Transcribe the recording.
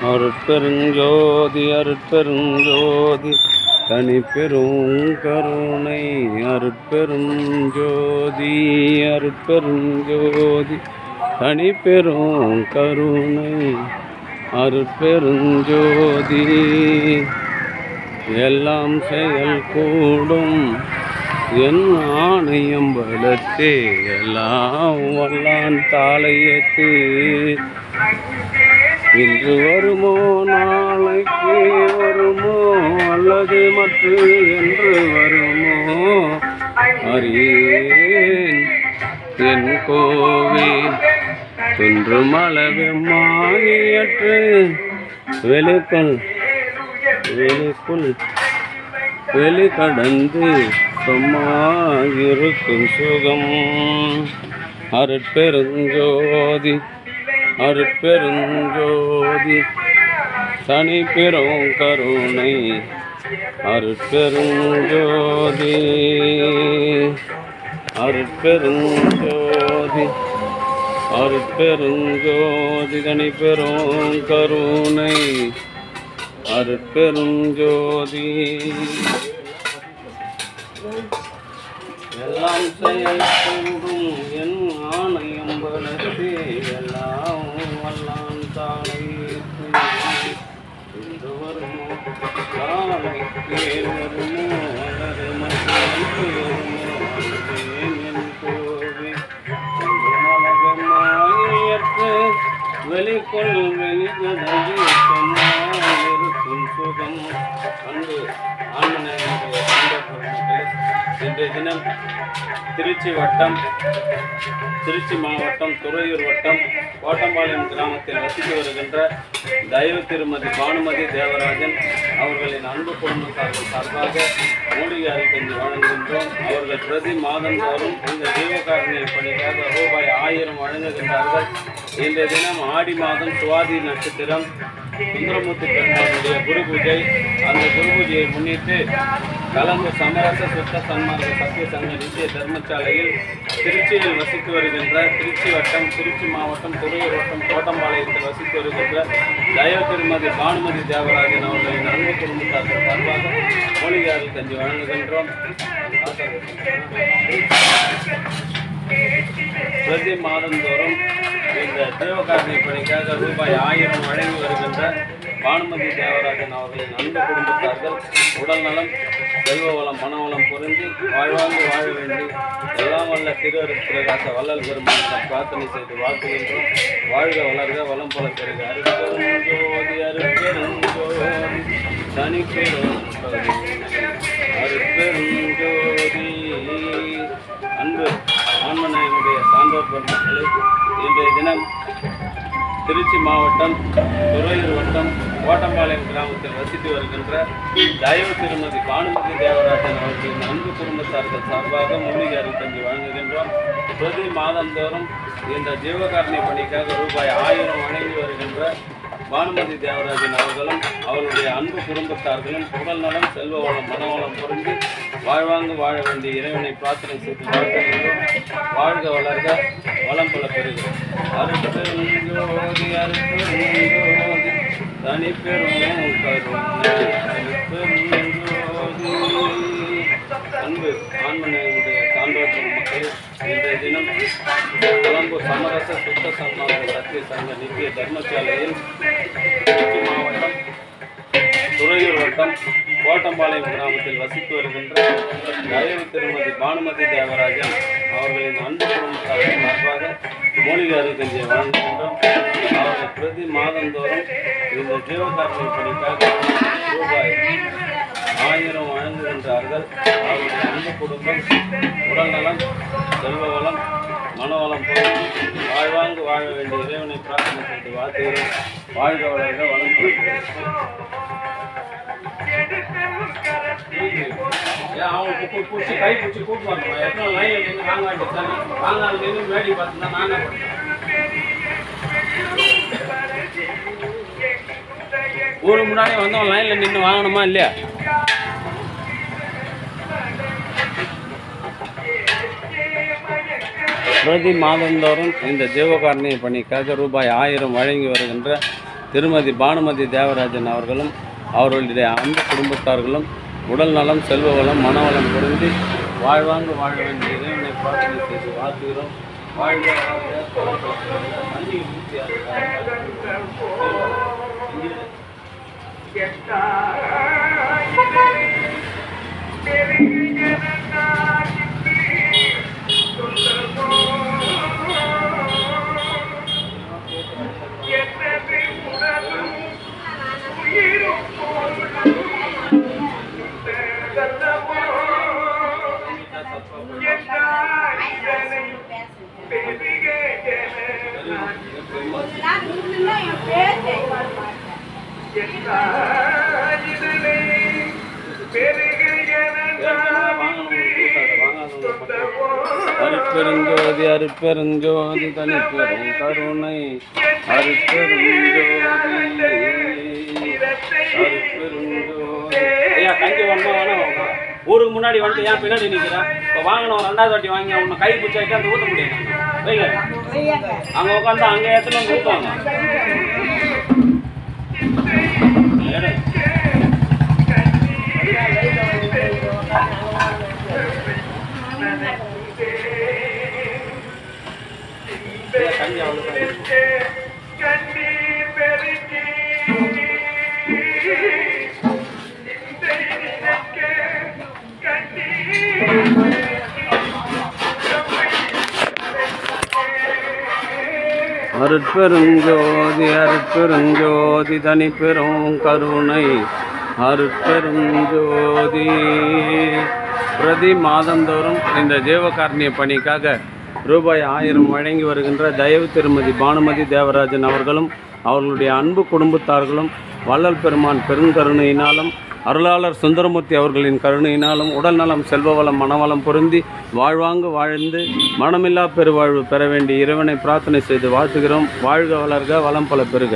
அருட்பெருஞ்சோதி அருட்பெருஞ்சோதி தனிப்பெரும் கருணை அருட்பெருஞ்சோதி அருட்பெருஞ்சோதி தனிப்பெரும் கருணை அருட்பெருஞ்சோதி எல்லாம் செயல் கூடும் என் ஆணையம் பலத்தே எல்லாம் வல்லான் தாளையத்து இன்று வருமோ நாளைக்கு வருமோ அல்லது மற்ற என்று வருமோ அறியேன் என் கோவில் துன்றும் அளவெம்மானியற்று வெளி கடந்து சும்மாயிருக்கும் சுகம் அருட்பெருஞ்சோதி அருட்பெருஞ்சோதி தனிப்பெரும் கருணை அருட்பெருஞ்சோதி அருட்பெருஞ்சோதி அருட்பெருஞ்சோதி தனிப்பெரும் கருணை அருட்பெருஞ்சோதி எல்லாம் செயல் கூடும் என் ஆணையம் பலத்தே எல்லாம் வல்லான் தாளையத்து இன்று வருமோ நாளைக்கு வருமோ அல்லது மற்ற வருமோ என் கோவில் மலகமாயற்று வெளிக்கடந்து இருக்கும் சுகம் அன்பு ஆன்மனையுடைய இன்றைய தினம் திருச்சி மாவட்டம் துறையூர் வட்டம் கோட்டம்பாளையம் கிராமத்தில் வசித்து வருகின்ற தெய்வ திருமதி பானுமதி தேவராஜன் அவர்களின் அன்பு குடும்பத்தார்கள் சார்பாக மூலிகை அறிக்கை வழங்குகின்றோம். அவர்கள் பிரதி மாதந்தோறும் இந்த ஜீவகாருண்ய பணிக்காக ரூபாய் 1000 வழங்குகின்றார்கள். இன்றைய தினம் ஆடி மாதம் சுவாதி நட்சத்திரம் சுந்தரமூர்த்தி பெருமாளுடைய குரு பூஜை. அந்த குரு பூஜையை முன்னிட்டு கலந்து சமரச சுத்த சன்மார்க்க சத்திய சங்க நித்திய தர்மசாலையில் திருச்சியில் வசித்து வருகின்ற திருச்சி மாவட்டம் துறையூர் வட்டம் கோட்டம்பாளையத்தில் வசித்து வருகின்ற தெய்வ திருமதி பானுமதி தேவராஜன் அவர்களின் அன்பு குடும்பத்தார்கள் சார்பாக மூலிகை கஞ்சி வழங்குகின்றோம். பிரதி மாதந்தோறும் இந்த ஜீவகாருண்ய பணிக்காக ரூபாய் 1000 வழங்கி வருகின்ற பானுமதி தேவராஜன் அவர்களின் அன்பு குடும்பத்தார்கள் உடல் நலம் செல்வ வளம் மனவளம் பொருந்தி வாழ்வாங்கு வாழ வேண்டி எல்லாம் வல்ல பிரகாச வள்ளல் பெருமானிடம் பிரார்த்தனை செய்து வாழ்த்துகின்றோம். வாழ்க வளர்க வளம் போல பெருக அருட்பெருஞ்சோதி அருட்பெருஞ்சோதி தனிப்பெரும் அருட்பெருஞ்சோதி. அன்பு ஆன்மநாயனுடைய சான்றோர் பெருமக்களே, இன்றைய தினம் திருச்சி மாவட்டம் துறையூர் வட்டம் கோட்டம்பாளையம் கிராமத்தில் வசித்து வருகின்ற தெய்வ திருமதி பானுமதி தேவராஜன் அவர்களின் அன்பு குடும்பத்தார்கள் சார்பாக மூலிகை அறிக்கை வழங்குகின்றோம். பிரதி மாதந்தோறும் இந்த ஜீவகாருண்ய பணிக்காக ரூபாய் 1000 வழங்கி வருகின்ற பானுமதி தேவராஜன் அவர்களும் அவருடைய அன்பு குடும்பத்தார்களும் உடல் நலம் செல்வ வளம் மனவளம் பொருந்தி வாழ்வாங்கு வாழ வேண்டிய இறைவனை பிரார்த்தனை செய்து வாழ்த்துகின்றோம். வாழ்க வளர்க வளம் பல பெறுகிறோம். அருட்பெருஞ்சோதி அருட்பெருஞ்சோதி தனிப்பெரும் கருணை அருட்பெருஞ்சோதி. அன்பு ஆன்மனையுடைய சான்றோர் மக்கள், இன்றைய தினம் கொழும்பு சமரச சுத்த சன்மார்க்க சத்திய சங்க நித்திய தர்மசாலையில் திருச்சி மாவட்டம் துறையூர் வட்டம் கோட்டம்பாளையம் கிராமத்தில் வசித்து வருகின்ற தெய்வ திருமதி பானுமதி தேவராஜன் அவர்களின் அன்பு குடும்பத்தார்கள் சார்பாக மூலிகை அறிக்கை வழங்குகின்றோம். அவர்கள் பிரதி மாதந்தோறும் இந்த ஜீவகாருண்ய பணிக்காக ரூபாய் 1000 வழங்குகின்றார்கள். அவருடைய அன்பு குடும்பம் உடல் நலம் செல்வ வளம் மனவளம் பொருள் வாழ்வாங்கு வாழ வேண்டிய இறைவனை பிரார்த்தனை செய்து வாழ்த்துகிறோம். வாழ்க வளர்க வளம் அவங்க பிடிச்சி கை பிடிச்சி கூப்பிட்டு வரணும். எத்தனை லைன்ல நின்று வாங்க வாங்காமல் நின்று மேடி பார்த்துன்னா நான் என்ன பண்ணுறேன்? ஊருக்கு முன்னாடி வந்தவன் லைன்ல நின்று வாங்கணுமா இல்லையா? பிரதி மாதந்தோறும் இந்த ஜீவகாருண்ய பணிக்காக ரூபாய் 1000 வழங்கி வருகின்ற திருமதி பானுமதி தேவராஜன் அவர்களும் அவர்களுடைய அன்பு குடும்பத்தார்களும் உடல் நலம், செல்வ வளம், மனவளம் பொருந்தி வாழ்வாங்கு வாழ வேண்டிய இறைவனை பிரார்த்தனை செய்து வாழ்த்துகிறோம். வாழ்க அருட்பெருஞ்சோதி அருட்பெருஞ்சோதி தனிப்பெரும் கருணை அருட்பெருஞ்சோதி அருட்பெருஞ்சோதி. ஐயா கஞ்சி வேணா ஊருக்கு முன்னாடி வந்துட்டு ஏன் பின்னாடி நிற்கிறேன்? இப்போ வாங்கினோம் 2வது வாட்டி வாங்கி அவங்க கை பிடிச்சாக்கி அந்த ஊற்ற முடியும். வைங்க அங்கே உட்காந்து அங்கே இடத்துல வந்து ஊற்றுவாங்க. கஞ்சி அருட்பெருஞ்சோதி அருட்பெருஞ்சோதி தனிப்பெரும் கருணை அருட்பெருஞ்சோதி. பிரதி மாதந்தோறும் இந்த ஜீவகாருண்ய பணிக்காக ரூபாய் 1000 வழங்கி வருகின்ற தயவு திருமதி பானுமதி தேவராஜன் அவர்களும் அவர்களுடைய அன்பு குடும்பத்தார்களும் வள்ளல் பெருமான் பெருங்கருணையினாலும் அருளாளர் சுந்தரமூர்த்தி அவர்களின் கருணையினாலும் உடல் நலம், செல்வ வளம், மனவளம் பொருந்தி வாழ்வாங்கு வாழ்ந்து மனமில்லா பெருவாழ்வு பெற வேண்டிய இறைவனை பிரார்த்தனை செய்து வாழ்த்துகிறோம். வாழ்க வளர்க வளம் பல பெருக.